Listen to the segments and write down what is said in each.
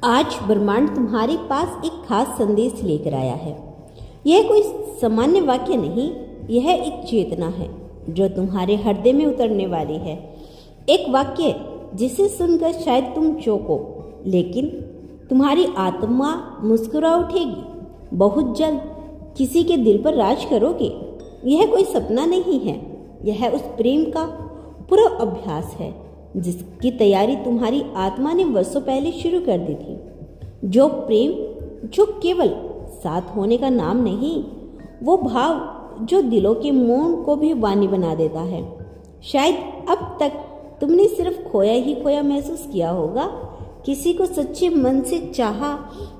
आज ब्रह्मांड तुम्हारे पास एक खास संदेश लेकर आया है। यह कोई सामान्य वाक्य नहीं, यह एक चेतना है जो तुम्हारे हृदय में उतरने वाली है। एक वाक्य जिसे सुनकर शायद तुम चौंको, लेकिन तुम्हारी आत्मा मुस्कुरा उठेगी। बहुत जल्द किसी के दिल पर राज करोगे। यह कोई सपना नहीं है, यह उस प्रेम का पूरा अभ्यास है जिसकी तैयारी तुम्हारी आत्मा ने वर्षों पहले शुरू कर दी थी। जो प्रेम जो केवल साथ होने का नाम नहीं, वो भाव जो दिलों के मौन को भी वाणी बना देता है। शायद अब तक तुमने सिर्फ खोया ही खोया महसूस किया होगा। किसी को सच्चे मन से चाहा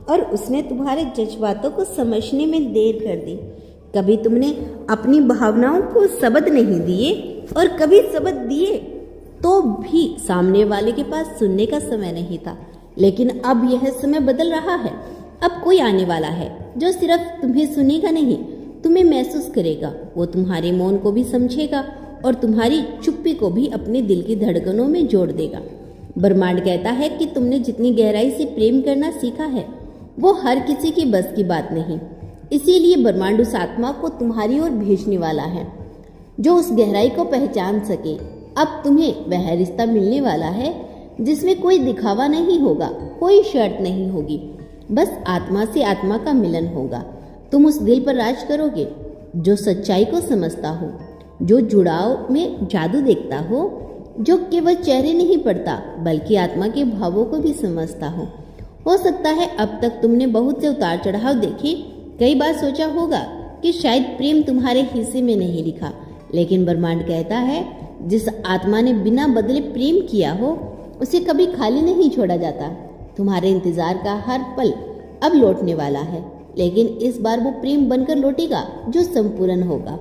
और उसने तुम्हारे जज्बातों को समझने में देर कर दी। कभी तुमने अपनी भावनाओं को शब्द नहीं दिए और कभी शब्द दिए तो भी सामने वाले के पास सुनने का समय नहीं था। लेकिन अब यह समय बदल रहा है। अब कोई आने वाला है जो सिर्फ तुम्हें सुनेगा नहीं, तुम्हें महसूस करेगा। वो तुम्हारे मौन को भी समझेगा और तुम्हारी चुप्पी को भी अपने दिल की धड़कनों में जोड़ देगा। ब्रह्मांड कहता है कि तुमने जितनी गहराई से प्रेम करना सीखा है, वो हर किसी के बस की बात नहीं। इसीलिए ब्रह्मांड उस आत्मा को तुम्हारी ओर भेजने वाला है जो उस गहराई को पहचान सके। अब तुम्हें वह रिश्ता मिलने वाला है जिसमें कोई दिखावा नहीं होगा, कोई शर्त नहीं होगी, बस आत्मा से आत्मा का मिलन होगा। तुम उस दिल पर राज करोगे जो सच्चाई को समझता हो, जो जुड़ाव में जादू देखता हो, जो केवल चेहरे नहीं पढ़ता बल्कि आत्मा के भावों को भी समझता हो सकता है अब तक तुमने बहुत से उतार चढ़ाव देखे। कई बार सोचा होगा कि शायद प्रेम तुम्हारे हिस्से में नहीं लिखा, लेकिन ब्रह्मांड कहता है जिस आत्मा ने बिना बदले प्रेम किया हो उसे कभी खाली नहीं छोड़ा जाता। तुम्हारे इंतजार का हर पल अब लौटने वाला है, लेकिन इस बार वो प्रेम बनकर लौटेगा जो संपूर्ण होगा।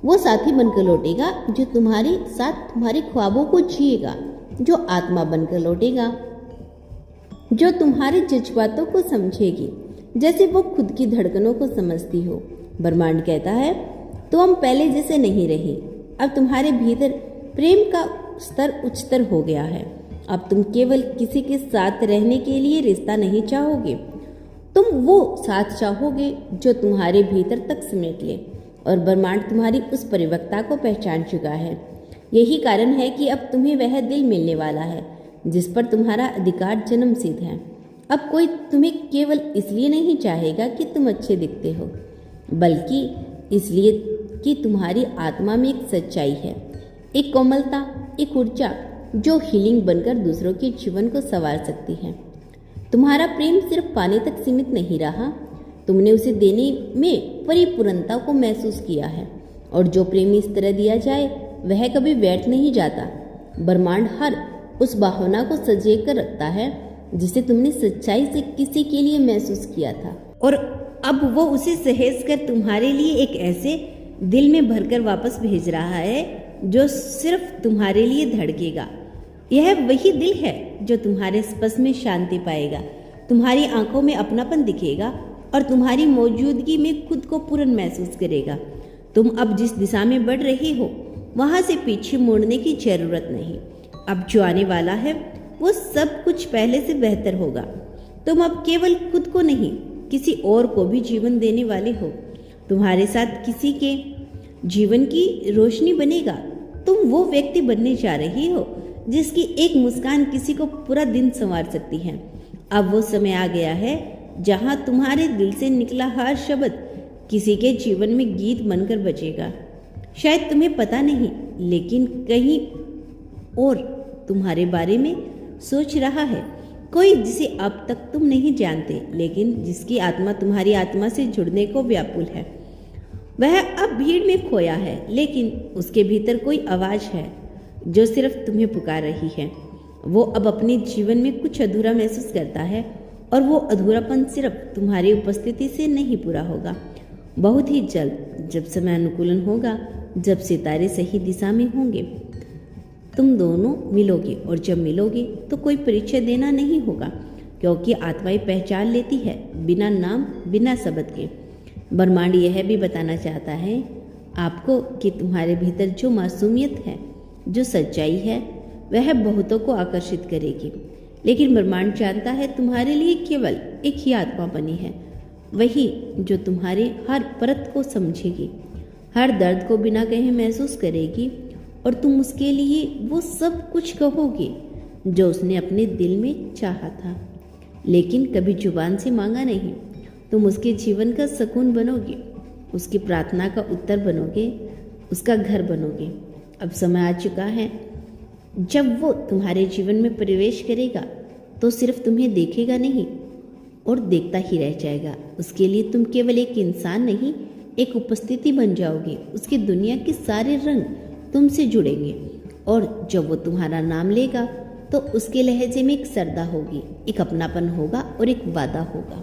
वो साथी बनकर लौटेगा जो तुम्हारे साथ तुम्हारे ख्वाबों को जिएगा, जो आत्मा बनकर लौटेगा जो तुम्हारे जज्बातों को समझेगी जैसे वो खुद की धड़कनों को समझती हो। ब्रह्मांड कहता है तो हम पहले जैसे नहीं रहे। अब तुम्हारे भीतर प्रेम का स्तर उच्चतर हो गया है। अब तुम केवल किसी के साथ रहने के लिए रिश्ता नहीं चाहोगे, तुम वो साथ चाहोगे जो तुम्हारे भीतर तक समेट ले। और ब्रह्मांड तुम्हारी उस परिपक्वता को पहचान चुका है। यही कारण है कि अब तुम्हें वह दिल मिलने वाला है जिस पर तुम्हारा अधिकार जन्मसिद्ध है। अब कोई तुम्हें केवल इसलिए नहीं चाहेगा कि तुम अच्छे दिखते हो, बल्कि इसलिए कि तुम्हारी आत्मा में एक सच्चाई है, एक कोमलता, एक ऊर्जा जो हीलिंग बनकर दूसरों के जीवन को संवार सकती है। तुम्हारा प्रेम सिर्फ पाने तक सीमित नहीं रहा, तुमने उसे देने में परिपूर्णता को महसूस किया है। और जो प्रेम इस तरह दिया जाए वह कभी व्यर्थ नहीं जाता। ब्रह्मांड हर उस भावना को सजे कर रखता है जिसे तुमने सच्चाई से किसी के लिए महसूस किया था, और अब वो उसे सहेज कर तुम्हारे लिए एक ऐसे दिल में भरकर वापस भेज रहा है जो सिर्फ तुम्हारे लिए धड़केगा। यह वही दिल है जो तुम्हारे स्पर्श में शांति पाएगा, तुम्हारी आंखों में अपनापन दिखेगा और तुम्हारी मौजूदगी में खुद को पूर्ण महसूस करेगा। तुम अब जिस दिशा में बढ़ रहे हो वहां से पीछे मुड़ने की जरूरत नहीं। अब जो आने वाला है वो सब कुछ पहले से बेहतर होगा। तुम अब केवल खुद को नहीं, किसी और को भी जीवन देने वाले हो। तुम्हारे साथ किसी के जीवन की रोशनी बनेगा। तुम वो व्यक्ति बनने जा रही हो जिसकी एक मुस्कान किसी को पूरा दिन संवार सकती है। अब वो समय आ गया है जहां तुम्हारे दिल से निकला हर शब्द किसी के जीवन में गीत बनकर बजेगा। शायद तुम्हें पता नहीं, लेकिन कहीं और तुम्हारे बारे में सोच रहा है कोई जिसे अब तक तुम नहीं जानते, लेकिन जिसकी आत्मा तुम्हारी आत्मा से जुड़ने को व्याकुल है। वह अब भीड़ में खोया है, लेकिन उसके भीतर कोई आवाज है जो सिर्फ तुम्हें पुकार रही है। वो अब अपने जीवन में कुछ अधूरा महसूस करता है, और वो अधूरापन सिर्फ तुम्हारी उपस्थिति से नहीं पूरा होगा। बहुत ही जल्द, जब समय अनुकूलन होगा, जब सितारे सही दिशा में होंगे, तुम दोनों मिलोगे। और जब मिलोगे तो कोई परिचय देना नहीं होगा, क्योंकि आत्माएं पहचान लेती है बिना नाम, बिना शब्द के। ब्रह्मांड यह भी बताना चाहता है आपको कि तुम्हारे भीतर जो मासूमियत है, जो सच्चाई है, वह बहुतों को आकर्षित करेगी। लेकिन ब्रह्मांड जानता है तुम्हारे लिए केवल एक ही आत्मा बनी है, वही जो तुम्हारे हर परत को समझेगी, हर दर्द को बिना कहे महसूस करेगी, और तुम उसके लिए वो सब कुछ कहोगे जो उसने अपने दिल में चाहा था, लेकिन कभी जुबान से मांगा नहीं। तुम उसके जीवन का सुकून बनोगे, उसकी प्रार्थना का उत्तर बनोगे, उसका घर बनोगे। अब समय आ चुका है जब वो तुम्हारे जीवन में प्रवेश करेगा तो सिर्फ तुम्हें देखेगा नहीं और देखता ही रह जाएगा। उसके लिए तुम केवल एक इंसान नहीं, एक उपस्थिति बन जाओगे। उसकी दुनिया के सारे रंग तुमसे जुड़ेंगे, और जब वो तुम्हारा नाम लेगा तो उसके लहजे में एक श्रद्धा होगी, एक अपनापन होगा और एक वादा होगा।